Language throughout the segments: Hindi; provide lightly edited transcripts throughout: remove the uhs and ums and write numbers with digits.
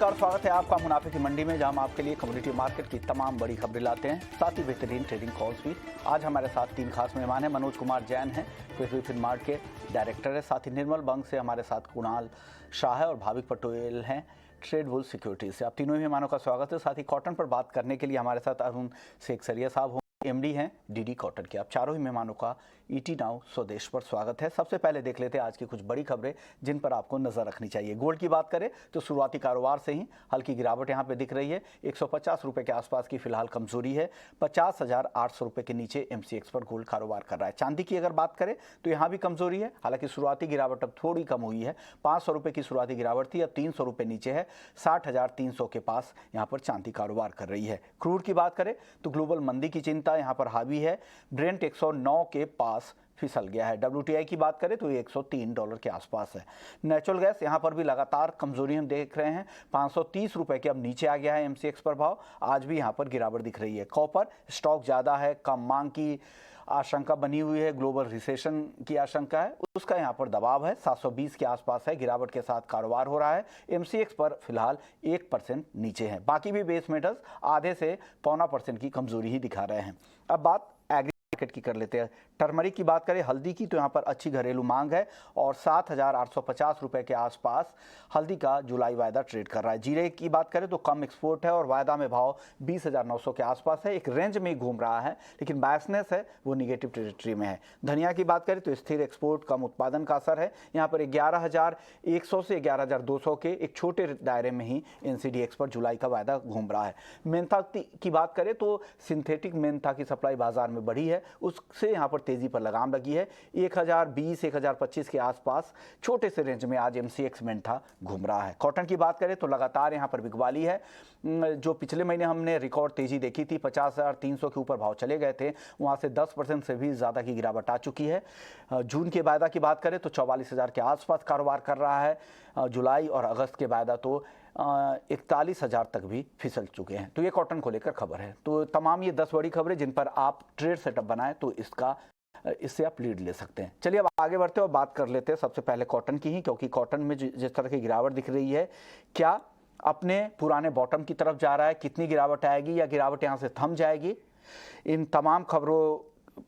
नमस्कार, स्वागत है आपका मुनाफे की मंडी में, जहां हम आपके लिए कम्युनिटी मार्केट की तमाम बड़ी खबरें लाते हैं, साथ ही बेहतरीन ट्रेडिंग कॉल्स भी। आज हमारे साथ तीन खास मेहमान हैं। मनोज कुमार जैन हैं, पृथ्वी फिनमार्ट के डायरेक्टर है। साथ ही निर्मल बंग से हमारे साथ कुणाल शाह है और भाविक पटेल हैं ट्रेड बुल सिक्योरिटीज से। आप तीनों ही मेहमानों का स्वागत है। साथ ही कॉटन पर बात करने के लिए हमारे साथ अरुण सेखसरिया साहब एमडी हैं डीडी कॉटन के। आप चारों ही मेहमानों का ईटी नाउ स्वदेश पर स्वागत है। सबसे पहले देख लेते हैं आज की कुछ बड़ी खबरें जिन पर आपको नजर रखनी चाहिए। गोल्ड की बात करें तो शुरुआती कारोबार से ही हल्की गिरावट यहां पे दिख रही है। 150 रुपए के आसपास की फिलहाल कमजोरी है। 50,800 रुपए के नीचे एमसीएक्स पर गोल्ड कारोबार कर रहा है। चांदी की अगर बात करें तो यहां भी कमजोरी है, हालांकि शुरुआती गिरावट अब थोड़ी कम हुई है। 500 रुपए की शुरुआती गिरावट थी, अब 300 रुपए नीचे है। 60,300 के पास यहां पर चांदी कारोबार कर रही है। क्रूड की बात करें तो ग्लोबल मंदी की चिंता यहां पर हावी है। ब्रेंट 109 के पास फिसल गया है। WTI की बात करें तो ये $103 के आसपास है। नेचुरल गैस यहां पर भी लगातार कमजोरी हम देख रहे हैं। 530 रुपए के अब नीचे आ गया है एमसीएक्स पर भाव। आज भी यहां पर गिरावट दिख रही है। कॉपर स्टॉक ज्यादा है, कम मांग की आशंका बनी हुई है, ग्लोबल रिसेशन की आशंका है, उसका यहां पर दबाव है। 720 के आसपास है, गिरावट के साथ कारोबार हो रहा है। एमसीएक्स पर फिलहाल 1% नीचे है। बाकी भी बेस मेटल्स आधे से 0.25% की कमजोरी ही दिखा रहे हैं। अब बात मार्केट की कर लेते हैं। टर्मरिक की बात करें, हल्दी की, तो यहां पर अच्छी घरेलू मांग है और 7,850 रुपए के आसपास हल्दी का जुलाई वायदा ट्रेड कर रहा है। जीरे की बात करें तो कम एक्सपोर्ट है और वायदा में भाव 20,900 के आसपास है। एक रेंज में घूम रहा है, लेकिन बायसनेस है वो निगेटिव टेरिटरी में है। धनिया की बात करें तो स्थिर एक्सपोर्ट, कम उत्पादन का असर है। यहां पर 11,100 से 11,200 के एक छोटे दायरे में ही एनसीडीएक्स पर जुलाई का वायदा घूम रहा है। मेंथा की बात करें तो सिंथेटिक मेंथा की सप्लाई बाजार में बढ़ी है, उससे यहां पर तेजी पर लगाम लगी है। 1020 1025 के आसपास छोटे से रेंज में आज एमसीएक्स मेंथा घूम रहा है। कॉटन की बात करें तो लगातार यहां पर बिकवाली है। जो पिछले महीने हमने रिकॉर्ड तेजी देखी थी, 50,300 के ऊपर भाव चले गए थे, वहां से 10% से भी ज्यादा की गिरावट आ चुकी है। जून के वायदा की बात करें तो 44,000 के आसपास कारोबार कर रहा है। जुलाई और अगस्त के वायदा तो 41,000 तक भी फिसल चुके हैं। तो ये कॉटन को लेकर खबर है। तो तमाम ये 10 बड़ी खबरें जिन पर आप ट्रेड सेटअप बनाएं तो इससे आप लीड ले सकते हैं। चलिए अब आगे बढ़ते हैं और बात कर लेते हैं सबसे पहले कॉटन की ही, क्योंकि कॉटन में जिस तरह की गिरावट दिख रही है, क्या अपने पुराने बॉटम की तरफ जा रहा है? कितनी गिरावट आएगी या गिरावट यहां से थम जाएगी? इन तमाम खबरों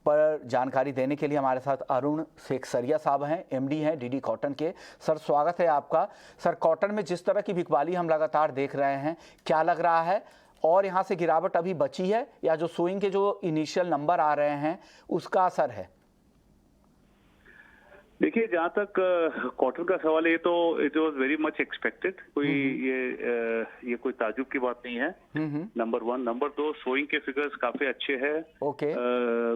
पर जानकारी देने के लिए हमारे साथ अरुण सेखसरिया साहब हैं, एमडी हैं डीडी कॉटन के। सर, स्वागत है आपका। सर, कॉटन में जिस तरह की बिकवाली हम लगातार देख रहे हैं, क्या लग रहा है, और यहां से गिरावट अभी बची है या जो सोइंग के जो इनिशियल नंबर आ रहे हैं उसका असर है? देखिए, जहाँ तक कॉटन का सवाल है, तो it was very much expected. ये कोई ताजुब की बात नहीं है। नंबर 1। नंबर 2, सोइंग के फिगर्स काफी अच्छे हैं।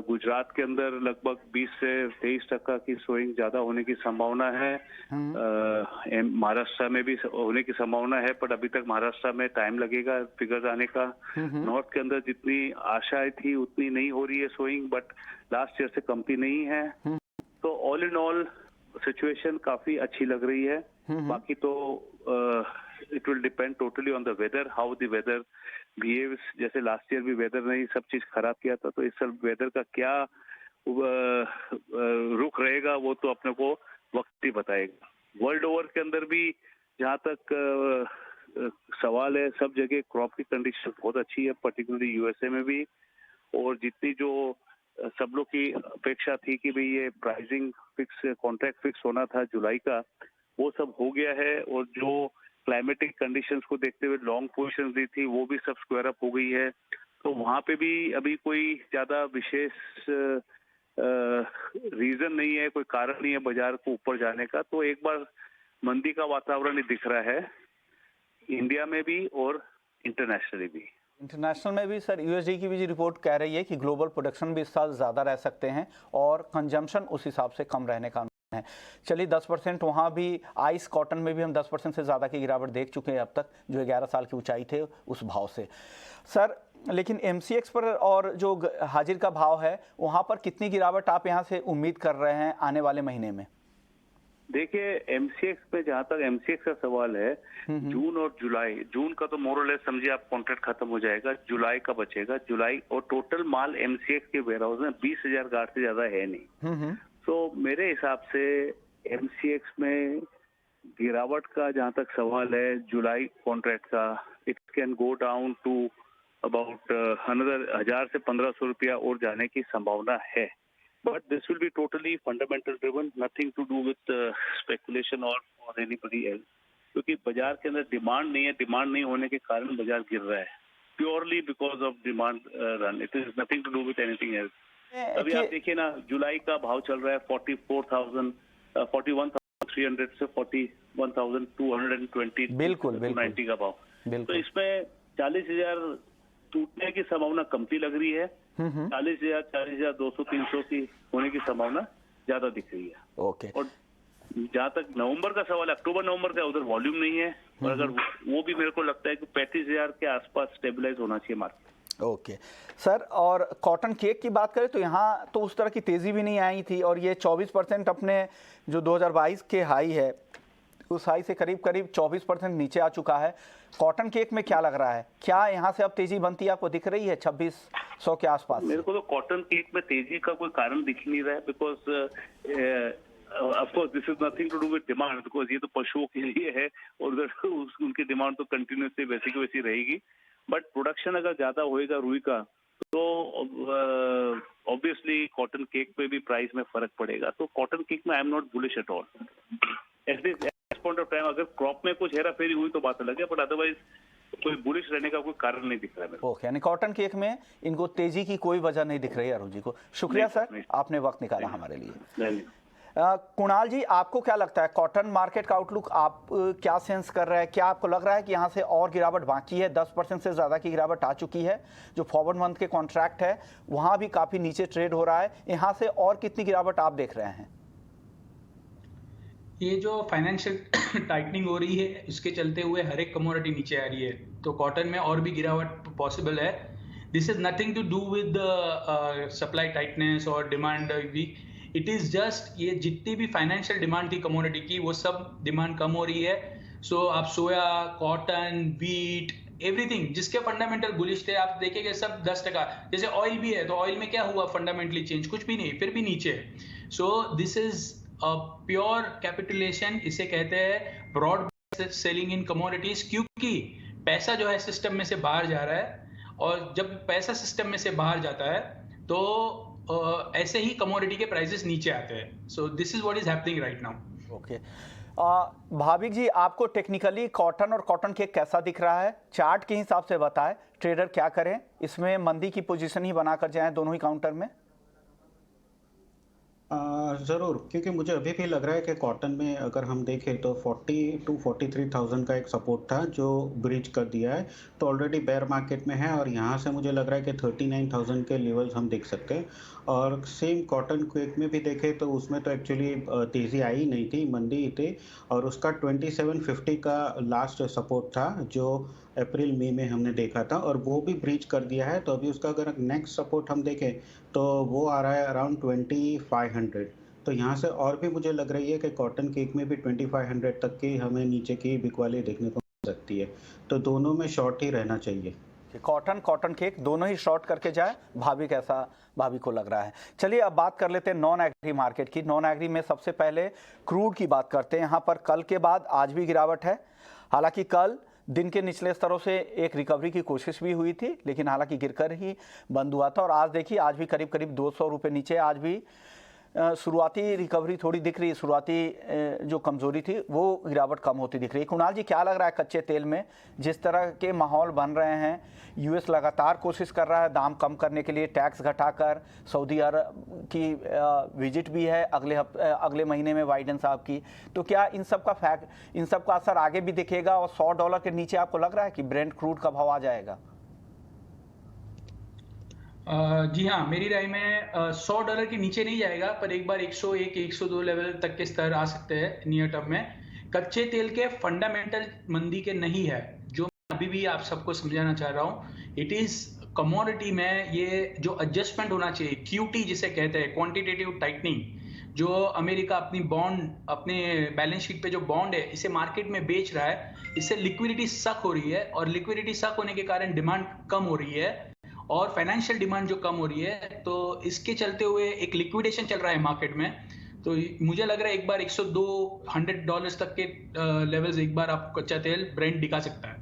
गुजरात के अंदर लगभग 20 से 23% की सोइंग ज्यादा होने की संभावना है। महाराष्ट्र में भी होने की संभावना है, पर अभी तक महाराष्ट्र में टाइम लगेगा फिगर्स आने का। नॉर्थ के अंदर जितनी आशाएं थी उतनी नहीं हो रही है सोइंग, बट लास्ट ईयर से कमती नहीं है। तो ऑल इन ऑल सिचुएशन काफी अच्छी लग रही है। बाकी तो it will depend totally on the weather, how the weather behaves. जैसे लास्ट ईयर भी वेदर ने सब चीज खराब किया था, तो इस साल वेदर का क्या रुख रहेगा वो तो अपने को वक्त ही बताएगा। वर्ल्ड ओवर के अंदर भी जहाँ तक सवाल है, सब जगह क्रॉप की कंडीशन बहुत अच्छी है, पर्टिकुलरली यूएसए में भी। और जितनी जो सब लोग की अपेक्षा थी कि भाई ये प्राइसिंग फिक्स, कॉन्ट्रैक्ट फिक्स होना था जुलाई का, वो सब हो गया है। और जो क्लाइमेटिक कंडीशंस को देखते हुए लॉन्ग पोजीशंस दी थी, वो भी सब स्क्वायर अप हो गई है। तो वहां पे भी अभी कोई ज्यादा विशेष रीजन नहीं है, कोई कारण नहीं है बाजार को ऊपर जाने का। तो एक बार मंदी का वातावरण ही दिख रहा है इंडिया में भी और इंटरनेशनली भी। इंटरनेशनल में भी सर, यूएसडी की भी रिपोर्ट कह रही है कि ग्लोबल प्रोडक्शन भी इस साल ज़्यादा रह सकते हैं और कंजम्पशन उस हिसाब से कम रहने का अनुमान है। चलिए 10% वहाँ भी, आइस कॉटन में भी हम 10% से ज़्यादा की गिरावट देख चुके हैं अब तक, जो 11 साल की ऊंचाई थे उस भाव से। सर, लेकिन एमसीएक्स पर और जो हाजिर का भाव है वहाँ पर कितनी गिरावट आप यहाँ से उम्मीद कर रहे हैं आने वाले महीने में? देखिए, एमसीएक्स पे जहां तक एमसीएक्स का सवाल है, जून और जुलाई, जून का तो मोरलेस समझिए आप कॉन्ट्रैक्ट खत्म हो जाएगा, जुलाई का बचेगा। जुलाई और टोटल माल एमसीएक्स के वेयरहाउस में 20,000 गार्ड से ज्यादा है नहीं। तो मेरे हिसाब से एमसीएक्स में गिरावट का जहां तक सवाल है जुलाई कॉन्ट्रैक्ट का, it can go down to about another 1000 से 1500 रुपया और जाने की संभावना है, but this will be totally fundamental driven, nothing to do with speculation और एनीबडी एल्स, क्योंकि बाजार के अंदर डिमांड नहीं है, डिमांड नहीं होने के कारण बाजार गिर रहा है, purely because of demand run, it is nothing to do with anything else. अभी आप देखिए ना, जुलाई का भाव चल रहा है 41,300 से 41,220 बिल्कुल 290 का भाव। तो बिल्कुल इसमें 40,000 टूटने की संभावना कमती लग रही है, 40,000 40,200 300 की होने की संभावना ज्यादा दिख रही है। ओके। और जहां तक नवंबर का सवाल है, अक्टूबर नवंबर का उधर वॉल्यूम नहीं है, और अगर वो भी मेरे को लगता है कि 35,000 के आसपास स्टेबलाइज होना चाहिए मार्केट। ओके सर, और कॉटन केक की बात करें तो यहाँ तो उस तरह की तेज़ी भी नहीं आई थी, और ये 24% अपने जो 2022 के हाई है उस हाई से करीब करीब 24% नीचे आ चुका है। कॉटन केक में क्या लग रहा है, क्या यहाँ से अब तेज़ी बनती है आपको दिख रही है 2600 के आसपास? मेरे को तो कॉटन केक में तेजी का कोई कारण दिख नहीं रहा है, because of course this is nothing to do with demand, because ये तो पशुओं के लिए है और उधर उनकी डिमांड तो कंटिन्यूसली वैसी की वैसी रहेगी, बट प्रोडक्शन अगर ज्यादा होएगा रुई का तो ऑब्वियसली कॉटन केक पे भी प्राइस में फर्क पड़ेगा। तो कॉटन केक में I am not bullish at all at this point of time. अगर क्रॉप में कुछ हेरा फेरी हुई तो बात अलग है, बट अदरवाइज कोई बुलिश रहने का कोई कारण नहीं दिख रहा है। ओके, यानी कॉटन केक में इनको तेजी की कोई वजह नहीं दिख रही है। अरुण जी को शुक्रिया सर, आपने वक्त निकाला हमारे लिए। कुणाल जी, आपको क्या लगता है कॉटन मार्केट का आउटलुक आप क्या सेंस कर रहे हैं? क्या आपको लग रहा है कि यहाँ से और गिरावट बाकी है? 10% से ज़्यादा की गिरावट आ चुकी है, जो फॉरवर्ड मंथ के कॉन्ट्रैक्ट है वहाँ भी काफ़ी नीचे ट्रेड हो रहा है, यहाँ से और कितनी गिरावट आप देख रहे हैं? ये जो फाइनेंशियल टाइटनिंग हो रही है इसके चलते हुए हर एक कमोडिटी नीचे आ रही है, तो कॉटन में और भी गिरावट पॉसिबल है। This is nothing to do with supply tightness और demand weak, it is just ये जितनी भी फाइनेंशियल डिमांड थी कमोडिटी की वो सब डिमांड कम हो रही है। सो आप सोया, कॉटन, वीट, एवरीथिंग जिसके फंडामेंटल बुलिश थे आप देखेंगे सब 10%। जैसे ऑयल भी है तो ऑयल में क्या हुआ फंडामेंटली चेंज? कुछ भी नहीं, फिर भी नीचे। सो दिस इज प्योर कैपिटुलेशन, इसे कहते हैं ब्रॉड सेलिंग इन कमोडिटीज, क्योंकि पैसा जो है सिस्टम में से बाहर जा रहा है, और जब पैसा सिस्टम में से बाहर जाता है तो ऐसे ही कमोडिटी के प्राइसेस नीचे आते हैं। So this is what is happening right now. Okay, Bhavik ji, आपको टेक्निकली कॉटन और कॉटन केक कैसा दिख रहा है? चार्ट के हिसाब से बताएं, ट्रेडर क्या करें? इसमें मंदी की पोजीशन ही बनाकर जाएं दोनों ही काउंटर में? ज़रूर, क्योंकि मुझे अभी भी लग रहा है कि कॉटन में अगर हम देखें तो 40 to 43,000 का एक सपोर्ट था जो ब्रीच कर दिया है, तो ऑलरेडी बेयर मार्केट में है, और यहाँ से मुझे लग रहा है कि 39,000 के लेवल्स हम देख सकते हैं। और सेम कॉटन क्विक में भी देखें तो उसमें तो एक्चुअली तेज़ी आई नहीं थी, मंदी ही थी, और उसका 2750 का लास्ट सपोर्ट था जो अप्रैल मई में हमने देखा था, और वो भी ब्रीच कर दिया है। तो अभी उसका अगर नेक्स्ट सपोर्ट हम देखें तो वो आ रहा है अराउंड 2500। तो यहाँ से और भी मुझे लग रही है कि कॉटन केक में भी 2500 तक की हमें नीचे की बिकवाली देखने को मिल सकती है, तो दोनों में शॉर्ट ही रहना चाहिए। कॉटन केक दोनों ही शॉर्ट करके जाए, भाभी को लग रहा है। चलिए अब बात कर लेते हैं नॉन एग्री मार्केट की। नॉन एग्री में सबसे पहले क्रूड की बात करते हैं। यहाँ पर कल के बाद आज भी गिरावट है, हालांकि कल दिन के निचले स्तरों से एक रिकवरी की कोशिश भी हुई थी, लेकिन हालांकि गिरकर ही बंद हुआ था। और आज देखिए, आज भी करीब करीब 200 रुपये नीचे, आज भी शुरुआती रिकवरी थोड़ी दिख रही है, शुरुआती जो कमजोरी थी वो गिरावट कम होती दिख रही है। कुणाल जी, क्या लग रहा है कच्चे तेल में जिस तरह के माहौल बन रहे हैं? यूएस लगातार कोशिश कर रहा है दाम कम करने के लिए, टैक्स घटाकर। सऊदी अरब की विजिट भी है अगले महीने में बाइडेन साहब की। तो क्या इन सब का असर आगे भी दिखेगा और $100 के नीचे आपको लग रहा है कि ब्रेंट क्रूड का भाव आ जाएगा? जी हाँ, मेरी राय में $100 के नीचे नहीं जाएगा, पर एक बार 101, 102 लेवल तक के स्तर आ सकते हैं नियर टर्म में। कच्चे तेल के फंडामेंटल मंदी के नहीं है, जो मैं अभी भी आप सबको समझाना चाह रहा हूँ। इट इज कमोडिटी में ये जो एडजस्टमेंट होना चाहिए, QT जिसे कहते हैं, क्वांटिटेटिव टाइटनिंग, जो अमेरिका अपनी बॉन्ड, अपने बैलेंस शीट पे जो बॉन्ड है इसे मार्केट में बेच रहा है, इससे लिक्विडिटी सक हो रही है, और लिक्विडिटी सक होने के कारण डिमांड कम हो रही है, और फाइनेंशियल डिमांड जो कम हो रही है, तो इसके चलते हुए एक लिक्विडेशन चल रहा है मार्केट में। तो मुझे लग रहा है एक बार $102 तक के लेवल्स एक बार आपको कच्चा तेल ब्रेंट दिखा सकता है।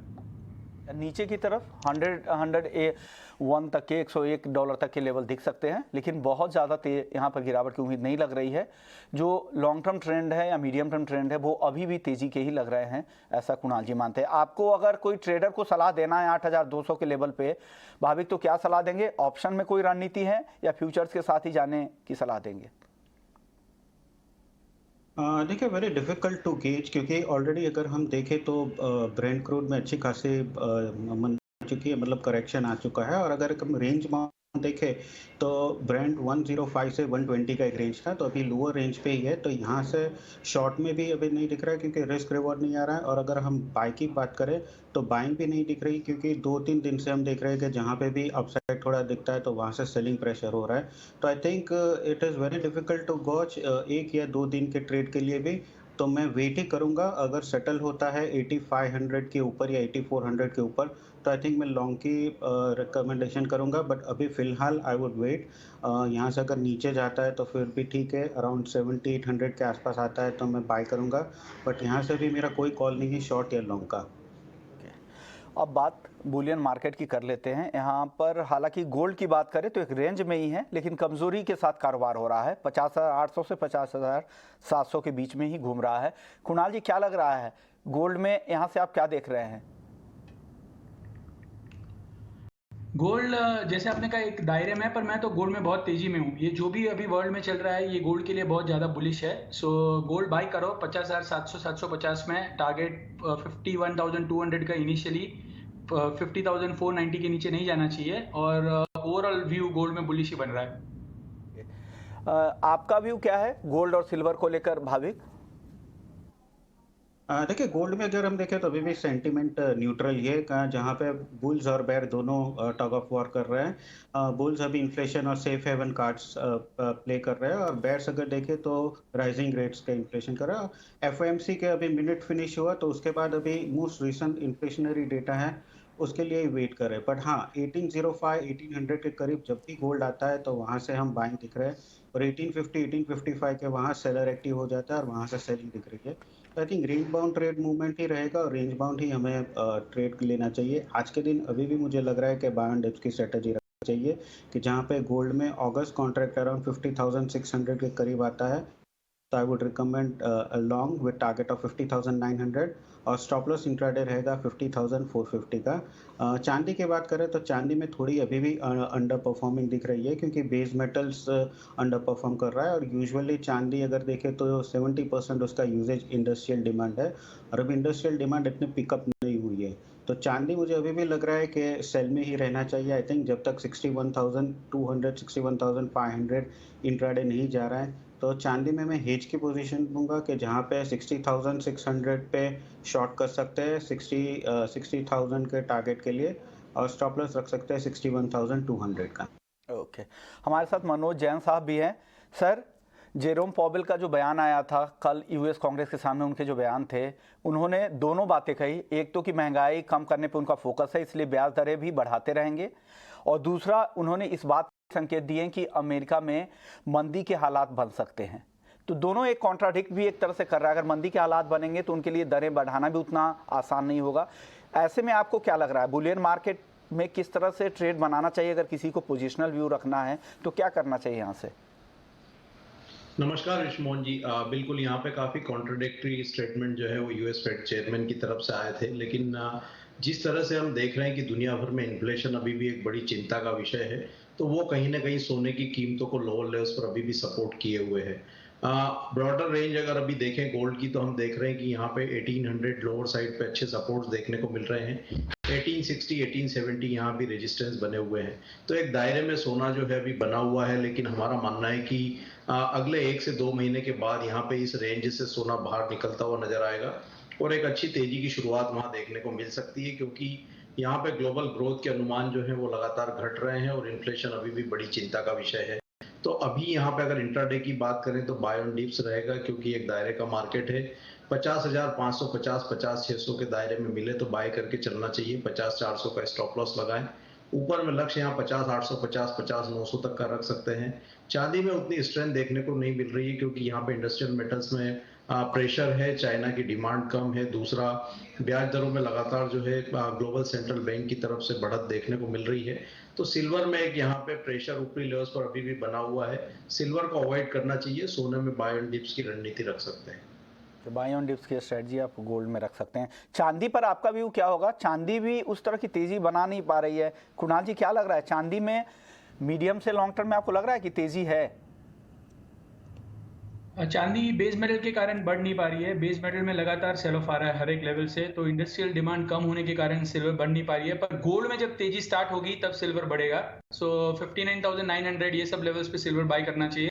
नीचे की तरफ 101 तक के $101 तक के लेवल दिख सकते हैं, लेकिन बहुत ज़्यादा यहाँ पर गिरावट की उम्मीद नहीं लग रही है। जो लॉन्ग टर्म ट्रेंड है या मीडियम टर्म ट्रेंड है वो अभी भी तेज़ी के ही लग रहे हैं, ऐसा कुणाल जी मानते हैं। आपको अगर कोई ट्रेडर को सलाह देना है 8,200 के लेवल पे भाविक, तो क्या सलाह देंगे? ऑप्शन में कोई रणनीति है या फ्यूचर्स के साथ ही जाने की सलाह देंगे? देखिए, वेरी डिफिकल्ट टू गेज, क्योंकि ऑलरेडी अगर हम देखें तो ब्रेंट क्रूड में अच्छी खासी मन चुकी है, मतलब करेक्शन आ चुका है। और अगर हम रेंज देखें तो ब्रेंट 105 से 120 का एक रेंज था, तो अभी लोअर रेंज पे ही है। तो यहाँ से शॉर्ट में भी अभी नहीं दिख रहा है, क्योंकि रिस्क रिवॉर्ड नहीं आ रहा है। और अगर हम बाय की बात करें तो बाइंग भी नहीं दिख रही, क्योंकि 2-3 दिन से हम देख रहे हैं कि जहाँ पे भी अपसाइड थोड़ा दिखता है तो वहाँ से सेलिंग प्रेशर हो रहा है। तो I think it is very difficult to gauge 1 या 2 दिन के ट्रेड के लिए भी। तो मैं वेट ही करूंगा। अगर सेटल होता है 8500 के ऊपर या 8400 के ऊपर, तो आई थिंक मैं लॉन्ग की रिकमेंडेशन करूंगा। बट अभी फिलहाल आई वुड वेट। यहाँ से अगर नीचे जाता है तो फिर भी ठीक है, अराउंड 7800 के आसपास आता है तो मैं बाय करूंगा। बट यहाँ से भी मेरा कोई कॉल नहीं है शॉर्ट या लॉन्ग का। अब बात बुलियन मार्केट की कर लेते हैं। यहाँ पर हालांकि गोल्ड की बात करें तो एक रेंज में ही है, लेकिन कमजोरी के साथ कारोबार हो रहा है। 50,800 से 50,700 के बीच में ही घूम रहा है। कुणाल जी, क्या लग रहा है गोल्ड में? यहाँ से आप क्या देख रहे हैं? गोल्ड जैसे आपने कहा एक दायरे में है, पर मैं तो गोल्ड में बहुत तेजी में हूँ। ये जो भी अभी वर्ल्ड में चल रहा है ये गोल्ड के लिए बहुत ज़्यादा बुलिश है। सो गोल्ड बाई करो 50,700 750 में। टारगेट 51,200 का इनिशियली, 50,490 के नीचे नहीं जाना चाहिए। और ओवरऑल व्यू गोल्ड में बुलिश ही बन रहा है। आपका व्यू क्या है गोल्ड और सिल्वर को लेकर भाविक? देखिए, गोल्ड में अगर हम देखें तो अभी भी सेंटीमेंट न्यूट्रल ही है, जहाँ पे बुल्स और बेयर दोनों टग ऑफ वॉर कर रहे हैं। बुल्स अभी इन्फ्लेशन और सेफ हेवन कार्ड्स प्ले कर रहे हैं, और बेयर्स अगर देखें तो राइजिंग रेट्स का इन्फ्लेशन कर रहा है। एफओएमसी के अभी मिनट फिनिश हुआ, तो उसके बाद अभी मोस्ट रिसेंट इन्फ्लेशनरी डेटा है, उसके लिए ही वेट कर रहे हैं। बट हाँ, 1805 1800 के करीब जब भी गोल्ड आता है तो वहाँ से हम बाइंग दिख रहे हैं, और 1850 1855 के वहाँ सेलर एक्टिव हो जाता है और वहाँ से सेलिंग दिख रही है। तो I think range bound trade movement ही रहेगा, और रेंज बाउंड ही हमें ट्रेड लेना चाहिए। आज के दिन अभी भी मुझे लग रहा है कि बाय एंड डिप्स की स्ट्रेटेजी रखनी चाहिए, कि जहाँ पे गोल्ड में अगस्त कॉन्ट्रैक्ट अराउंड 50,600 के करीब आता है, तो I would recommend long with target of 50,900, और स्टॉप लॉस इंट्राडे रहेगा 50,450 का। चांदी की बात करें तो चांदी में थोड़ी अभी भी अंडर परफॉर्मिंग दिख रही है, क्योंकि बेस मेटल्स अंडर परफॉर्म कर रहा है। और यूजुअली चांदी अगर देखें तो 70% उसका यूजेज इंडस्ट्रियल डिमांड है, और अभी इंडस्ट्रियल डिमांड इतनी पिकअप नहीं हुई है। तो चांदी मुझे अभी भी लग रहा है कि सेल में ही रहना चाहिए। आई थिंक जब तक 61,200 61,500 इंट्राडे नहीं जा रहा है, तो चांदी में मैं हेज की पोजीशन दूंगा, कि जहाँ पे 60,600 पे शॉर्ट कर सकते हैं 60,000 के टारगेट के लिए, और स्टॉप लॉस रख सकते हैं 61,200 का। ओके, हमारे साथ मनोज जैन साहब भी हैं। सर, जेरोम पॉवेल का जो बयान आया था कल यूएस कांग्रेस के सामने, उनके जो बयान थे, उन्होंने दोनों बातें कही। एक तो कि महंगाई कम करने पे उनका फोकस है, इसलिए ब्याज दरें भी बढ़ाते रहेंगे, और दूसरा उन्होंने इस बात संकेत दिए कि अमेरिका में मंदी के हालात बन सकते हैं। तो दोनों एक कॉन्ट्राडिक्ट भी एक तरह से कर रहा है। अगर मंदी के हालात बनेंगे तो उनके लिए दरें बढ़ाना भी उतना आसान नहीं होगा। ऐसे में आपको क्या लग रहा है बुलियन मार्केट में किस तरह से ट्रेड बनाना चाहिए? अगर किसी को पोजिशनल व्यू रखना है तो क्या करना चाहिए यहाँ से? नमस्कार ऋषिमोहन जी। बिल्कुल, यहाँ पे काफी कॉन्ट्रोडिक्टरी स्टेटमेंट जो है वो यूएस फेड चेयरमैन की तरफ से आए थे, लेकिन जिस तरह से हम देख रहे हैं कि दुनिया भर में इन्फ्लेशन अभी भी एक बड़ी चिंता का विषय है, तो वो कहीं ना कहीं सोने की कीमतों को लोअर लेवल्स पर अभी भी सपोर्ट किए हुए है। ब्रॉडर रेंज अगर अभी देखें गोल्ड की, तो हम देख रहे हैं कि यहाँ पे 1800 लोअर साइड पे अच्छे सपोर्ट्स देखने को मिल रहे हैं। 1860 1870 यहाँ भी रेजिस्टेंस बने हुए हैं। तो एक दायरे में सोना जो है अभी बना हुआ है, लेकिन हमारा मानना है कि अगले 1 से 2 महीने के बाद यहाँ पे इस रेंज से सोना बाहर निकलता हुआ नजर आएगा, और एक अच्छी तेजी की शुरुआत वहां देखने को मिल सकती है, क्योंकि यहाँ पे ग्लोबल ग्रोथ के अनुमान जो है वो लगातार घट रहे हैं, और इन्फ्लेशन अभी भी बड़ी चिंता का विषय है। तो अभी यहाँ पे अगर इंट्राडे की बात करें तो बाय ऑन डिप्स रहेगा, क्योंकि एक दायरे का मार्केट है। 50,550 50,600 के दायरे में मिले तो बाय करके चलना चाहिए। 50,400 का स्टॉप लॉस लगाएं, ऊपर में लक्ष्य यहाँ 50 850 50 900 तक का रख सकते हैं। चांदी में उतनी स्ट्रेंथ देखने को नहीं मिल रही है क्योंकि यहाँ पे इंडस्ट्रियल मेटल्स में प्रेशर है, चाइना की डिमांड कम है, दूसरा ब्याज दरों में लगातार जो है ग्लोबल सेंट्रल बैंक की तरफ से बढ़त देखने को मिल रही है। तो सिल्वर में एक यहाँ पे प्रेशर ऊपरी लेवल्स पर अभी भी बना हुआ है, सिल्वर को अवॉइड करना चाहिए। सोने में बाय एंड डिप्स की रणनीति रख सकते हैं। तो बाय ऑन डिप्स की स्ट्रेटजी आप गोल्ड में रख सकते हैं। चांदी पर आपका व्यू क्या होगा? चांदी भी उस तरह की तेजी बना नहीं पा रही है। कुणाल जी क्या लग रहा है, चांदी में मीडियम से लॉन्ग टर्म में आपको लग रहा है कि तेजी है? चांदी बेस मेटल के कारण बढ़ नहीं पा रही है। बेस मेटल में लगातार सेल ऑफ आ रहा है हर एक लेवल से, तो इंडस्ट्रियल डिमांड कम होने के कारण सिल्वर बढ़ नहीं पा रही है। पर गोल्ड में जब तेजी स्टार्ट होगी तब सिल्वर बढ़ेगा। सो 59,900 ये सब लेवल्स पे सिल्वर बाय करना चाहिए।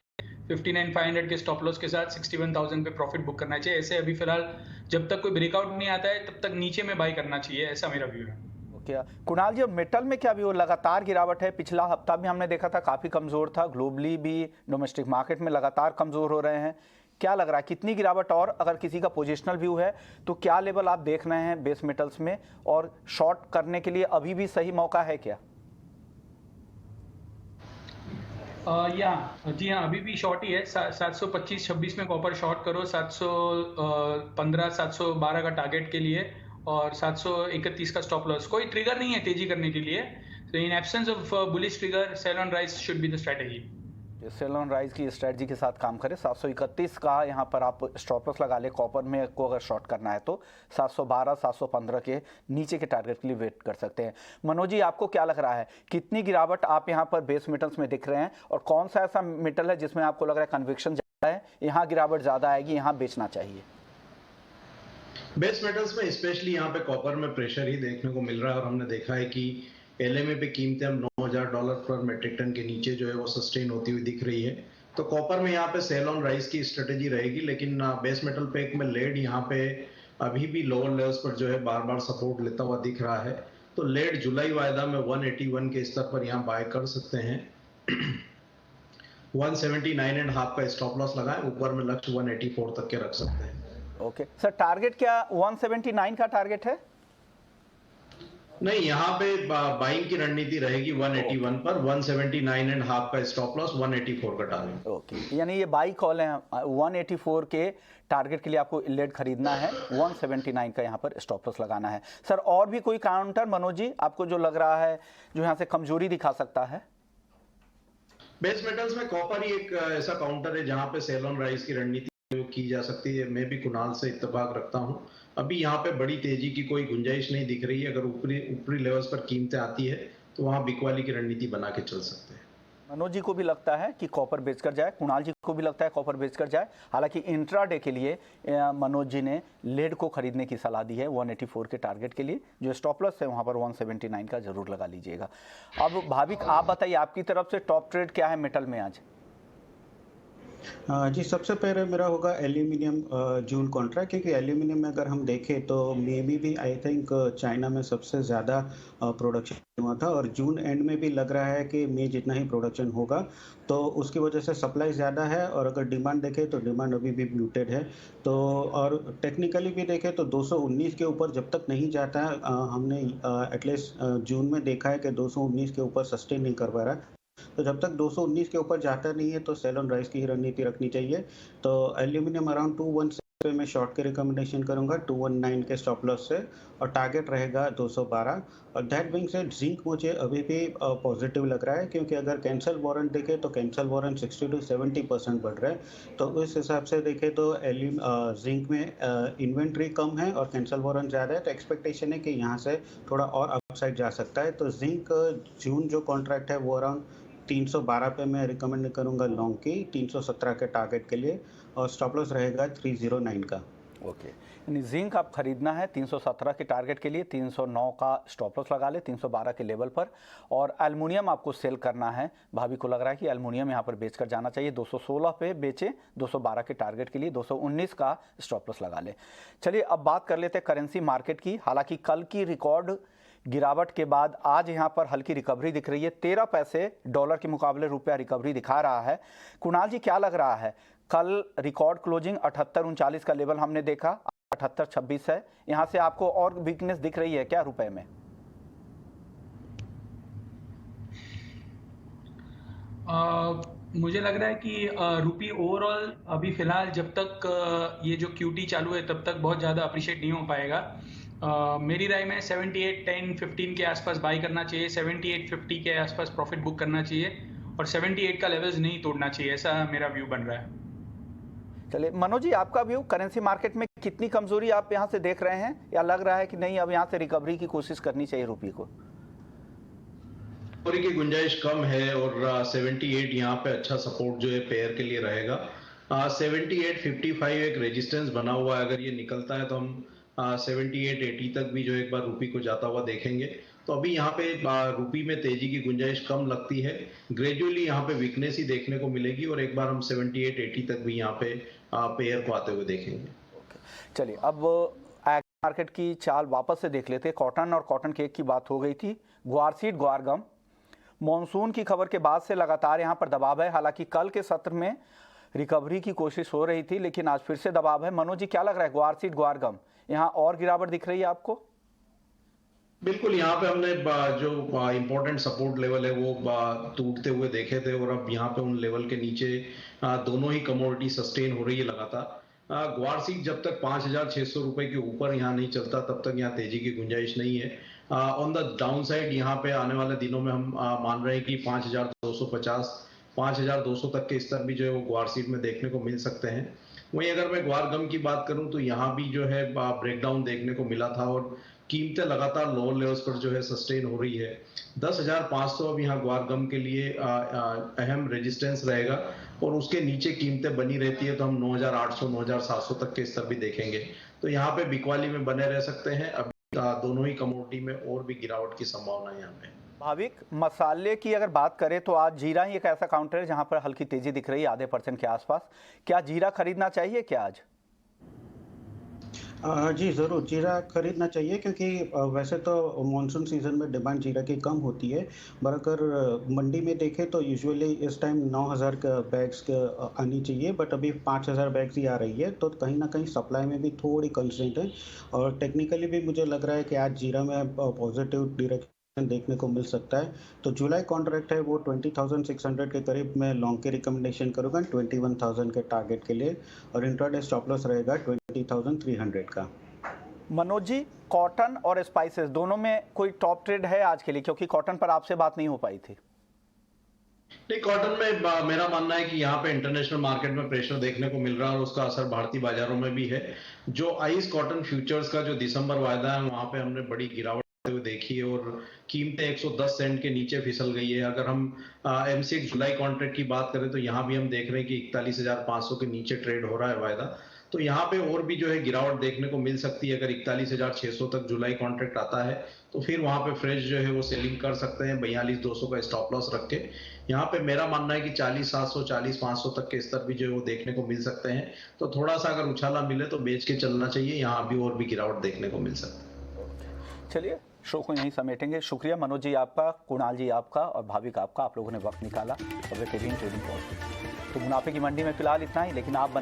59,500 के स्टॉप लॉस के साथ 61,000 पे प्रॉफिट बुक करना चाहिए। ऐसे अभी फिलहाल जब तक कोई ब्रेकआउट नहीं आता है तब तक नीचे में बाय करना चाहिए, ऐसा मेरा व्यू है। क्या कुणाल जी, मेटल में क्या व्यू? लगातार गिरावट है, पिछला हफ्ता भी हमने देखा था काफ़ी कमज़ोर था, ग्लोबली भी डोमेस्टिक मार्केट में लगातार कमज़ोर हो रहे हैं। क्या लग रहा है कितनी गिरावट? और अगर किसी का पोजिशनल व्यू है तो क्या लेवल आप देख रहे हैं बेस मेटल्स में, और शॉर्ट करने के लिए अभी भी सही मौका है क्या? जी हाँ, अभी भी शॉर्ट ही है। 725-26 में कॉपर शॉर्ट करो, 715 712 का टारगेट के लिए और 731 का स्टॉप लॉस। कोई ट्रिगर नहीं है तेजी करने के लिए। तो in absence of bullish trigger, sell on rise should be the strategy. Sell on rise की स्ट्रेटजी के साथ काम करें। 731 का यहाँ पर आप स्टॉप लॉस लगा ले कॉपर में को अगर शॉर्ट करना है तो 712 715 के नीचे के टारगेट के लिए वेट कर सकते हैं। मनोज जी, आपको क्या लग रहा है कितनी गिरावट आप यहाँ पर बेस मेटल्स में दिख रहे हैं, और कौन सा ऐसा मेटल है जिसमें आपको लग रहा है कन्विक्शन ज़्यादा है, यहाँ गिरावट ज़्यादा आएगी, यहाँ बेचना चाहिए? बेस मेटल्स में स्पेशली यहाँ पे कॉपर में प्रेशर ही देखने को मिल रहा है और हमने देखा है कि एलएमए पे कीमतें अब $9,000 पर मेट्रिक टन के नीचे जो है वो सस्टेन होती हुई दिख रही है। तो कॉपर में यहाँ पे सेल ऑन राइज की स्ट्रेटेजी रहेगी, लेकिन बेस मेटल पे एक में लेड यहाँ पे अभी भी लोअर लेवल्स पर जो है बार बार सपोर्ट लेता हुआ दिख रहा है। तो लेड जुलाई वायदा में 181 के स्तर पर यहाँ बाय कर सकते हैं। 179.5 का स्टॉप लॉस लगाएं, ऊपर में लक्ष्य 184 तक के रख सकते हैं। ओके सर, टारगेट क्या 179 का टारगेट है? नहीं, यहाँ पे बाइंग की रणनीति रहेगी 181 पर, 179.5 का स्टॉप लॉस, 184 का टारगेट। ओके, यानी ये बाई कॉल है। 184 के टारगेट के लिए आपको लेड खरीदना है, 179 का यहाँ पर स्टॉप लॉस लगाना है। सर, और भी कोई काउंटर मनोज जी आपको जो लग रहा है जो यहाँ से कमजोरी दिखा सकता है? बेस मेटल्स में कॉपर ही एक ऐसा काउंटर है जहां पे सेल ऑन राइज की रणनीति की जा सकती है। मैं भी कुणाल से इत्तेफाक रखता हूं। अभी यहाँ पे बड़ी तेजी की कोई गुंजाइश नहीं दिख रही है। अगर ऊपरी लेवल्स पर कीमतें आती है तो वहां बिकवाली की रणनीति बना के चल सकते हैं। मनोज जी को भी लगता है कि कॉपर बेचकर जाए, कुणाल जी को भी लगता है कॉपर बेचकर जाए। हालांकि इंट्राडे के लिए मनोज जी ने लेड को खरीदने की सलाह दी है 184 के टारगेट के लिए। जो स्टॉप लॉस है वहां पर 179 का जरूर लगा लीजिएगा। अब भाविक, आप बताइए आपकी तरफ से टॉप ट्रेड क्या है मेटल में आज? जी, सबसे पहले मेरा होगा एल्यूमिनियम जून कॉन्ट्रैक्ट, क्योंकि एल्यूमिनियम में अगर हम देखें तो मे भी आई थिंक चाइना में सबसे ज़्यादा प्रोडक्शन हुआ था, और जून एंड में भी लग रहा है कि मई जितना ही प्रोडक्शन होगा, तो उसकी वजह से सप्लाई ज़्यादा है। और अगर डिमांड देखें तो डिमांड अभी भी म्यूटेड है। तो और टेक्निकली भी देखें तो 219 के ऊपर जब तक नहीं जाता है, हमने एटलीस्ट जून में देखा है कि 219 के ऊपर सस्टेन नहीं कर पा रहा है। तो जब तक 219 के ऊपर जाता नहीं है तो सेल ऑन राइज की ही रणनीति रखनी चाहिए। तो एल्यूमिनियम अराउंड 216 पे मैं शॉर्ट के रिकमेंडेशन करूंगा 219 के स्टॉप लॉस से, और टारगेट रहेगा 212। और दैट बीइंग सेड, जिंक मुझे अभी भी पॉजिटिव लग रहा है, क्योंकि अगर कैंसल वारंट देखें तो कैंसल वारंट 60 to 70% बढ़ रहा है। तो उस हिसाब से देखें तो जिंक में इन्वेंट्री कम है और कैंसल वारंट ज़्यादा है, तो एक्सपेक्टेशन है कि यहाँ से थोड़ा और अपसाइड जा सकता है। तो जिंक जून जो कॉन्ट्रैक्ट है वो अराउंड 312 पे मैं रिकमेंड करूंगा लॉन्ग की, 317 के टारगेट के लिए, और स्टॉप लॉस रहेगा 309 का। ओके, यानी जिंक आप खरीदना है 317 के टारगेट के लिए, 309 का स्टॉप लॉस लगा ले 312 के लेवल पर। और एल्युमिनियम आपको सेल करना है। भाभी को लग रहा है कि एल्युमिनियम यहाँ पर बेचकर जाना चाहिए, 216 पे बेचे, 212 के टारगेट के लिए 219 का स्टॉप लॉस लगा ले। चलिए अब बात कर लेते हैं करेंसी मार्केट की। हालांकि कल की रिकॉर्ड गिरावट के बाद आज यहां पर हल्की रिकवरी दिख रही है। 13 पैसे डॉलर के मुकाबले रुपया रिकवरी दिखा रहा है। कुणाल जी, क्या लग रहा है? कल रिकॉर्ड क्लोजिंग 78.39 का लेवल हमने देखा, 78.26 है। यहां से आपको और वीकनेस दिख रही है क्या रुपए में? मुझे लग रहा है कि रुपी ओवरऑल अभी फिलहाल जब तक ये जो QT चालू है तब तक बहुत ज़्यादा अप्रिशिएट नहीं हो पाएगा। मेरी राय में 78, 10, 15 के आसपास बाई करना चाहिए, 78, 50 के आसपास प्रॉफिट बुक करना चाहिए और 78 का लेवल्स नहीं तोड़ना चाहिए, ऐसा मेरा व्यू बन रहा है। चलिए मनोज जी, आपका व्यू करेंसी मार्केट में कितनी कमजोरी आप यहाँ से देख रहे हैं, या लग रहा है कि नहीं अब यहाँ से रिकवरी की कोशिश करनी चाहिए रुपये को? रिकवरी की गुंजाइश कम है और 78 यहाँ पे अच्छा सपोर्ट जो है पेयर के लिए रहेगा। 78.55 एक रेजिस्टेंस बना हुआ है, अगर ये निकलता है तो हम 78.80 तक भी जो एक बार रुपी को जाता हुआ देखेंगे। तो अभी यहाँ पे रुपी में तेजी की गुंजाइश कम लगती है, ग्रेजुअली यहाँ पे वीकनेस ही देखने को मिलेगी और एक बार हम 78-80 तक भी यहाँ पे पेयर को आते हुए देखेंगे। चलिए अब मार्केट की चाल वापस से देख लेते हैं। कॉटन और कॉटन केक की बात हो गई थी। ग्वारसीड ग्वारगम मॉनसून की खबर के बाद से लगातार यहाँ पर दबाव है। हालांकि कल के सत्र में रिकवरी की कोशिश हो रही थी, लेकिन आज फिर से दबाव है। मनोज जी, क्या लग रहा है ग्वारसीड ग्वारगम यहाँ और गिरावट दिख रही है आपको? बिल्कुल, यहाँ पे हमने जो इंपॉर्टेंट सपोर्ट लेवल है वो टूटते हुए देखे थे और अब यहाँ पे उन लेवल के नीचे दोनों ही कमोडिटी सस्टेन हो रही है लगातार। ग्वारसीड जब तक 5,600 रुपए के ऊपर यहाँ नहीं चलता तब तक यहाँ तेजी की गुंजाइश नहीं है। ऑन द डाउन साइड यहाँ पे आने वाले दिनों में हम मान रहे हैं कि 5,250, 5,200 तक के स्तर भी जो है वो ग्वारसीड में देखने को मिल सकते हैं। वहीं अगर मैं ग्वारगम की बात करूं तो यहाँ भी जो है ब्रेकडाउन देखने को मिला था और कीमतें लगातार लोअर लेवल्स पर जो है सस्टेन हो रही है। 10,500 अब यहाँ ग्वारगम के लिए अहम रेजिस्टेंस रहेगा और उसके नीचे कीमतें बनी रहती है तो हम 9,800, 9,700 तक के स्तर भी देखेंगे। तो यहाँ पे बिकवाली में बने रह सकते हैं। अब दोनों ही कमोडिटी में और भी गिरावट की संभावना है यहाँ पे। भाविक, मसाले की अगर बात करें तो आज जीरा ही एक ऐसा काउंटर है जहां पर हल्की तेजी दिख रही है, आधे % के आसपास। क्या जीरा खरीदना चाहिए क्या आज? जी ज़रूर, जीरा खरीदना चाहिए क्योंकि वैसे तो मॉनसून सीज़न में डिमांड जीरा की कम होती है, पर अगर मंडी में देखें तो यूजुअली इस टाइम 9,000 बैग्स आनी चाहिए, बट अभी 5,000 बैग्स ही आ रही है, तो कहीं ना कहीं सप्लाई में भी थोड़ी कंस्ट्रेंट है। और टेक्निकली भी मुझे लग रहा है कि आज जीरा में पॉजिटिव डायरेक्शन देखने को मिल सकता है। तो जुलाई कॉन्ट्रैक्ट है वो 20,600 के करीब मैं लॉन्ग के रिकमेंडेशन करूँगा 21,000 के टारगेट के लिए, और इंट्राडे स्टॉप लॉस रहेगा 20,300 का। मनोज जी, कॉटन और स्पाइसेस दोनों में कोई टॉप ट्रेड है आज के लिए, क्योंकि कॉटन पर आपसे बात नहीं हो पाई थी? नहीं, कॉटन में मेरा मानना है कि यहाँ पे इंटरनेशनल मार्केट में प्रेशर देखने को मिल रहा है और उसका असर भारतीय बाजारों में भी है। जो आइस कॉटन फ्यूचर्स का जो दिसंबर वायदा है वहां पे हमने बड़ी गिरावट देखी है और कीमतें 110 सेंट के नीचे फिसल गई है। अगर हम MCX जुलाई कॉन्ट्रैक्ट की बात करें तो यहाँ भी हम देख रहे हैं कि 41,500 के नीचे ट्रेड हो रहा है वायदा। तो यहाँ पे और भी जो है गिरावट देखने को मिल सकती है। अगर 41,600 तक जुलाई कॉन्ट्रैक्ट आता है तो फिर वहां पे फ्रेश जो है वो सेलिंग कर सकते हैं 42,200 का स्टॉप लॉस रख के। यहाँ पे मेरा मानना है कि 40,700, 40,500 तक के स्तर भी जो है वो देखने को मिल सकते हैं। तो थोड़ा सा अगर उछाला मिले तो बेच के चलना चाहिए, यहाँ भी और भी गिरावट देखने को मिल सकती है। चलिए, शो को यहीं समेटेंगे। शुक्रिया मनोज जी आपका, कुणाल जी आपका और भाविक आपका, आप लोगों ने वक्त निकाला ट्रेडिंग कॉल। तो मुनाफे की मंडी में फिलहाल इतना ही, लेकिन आप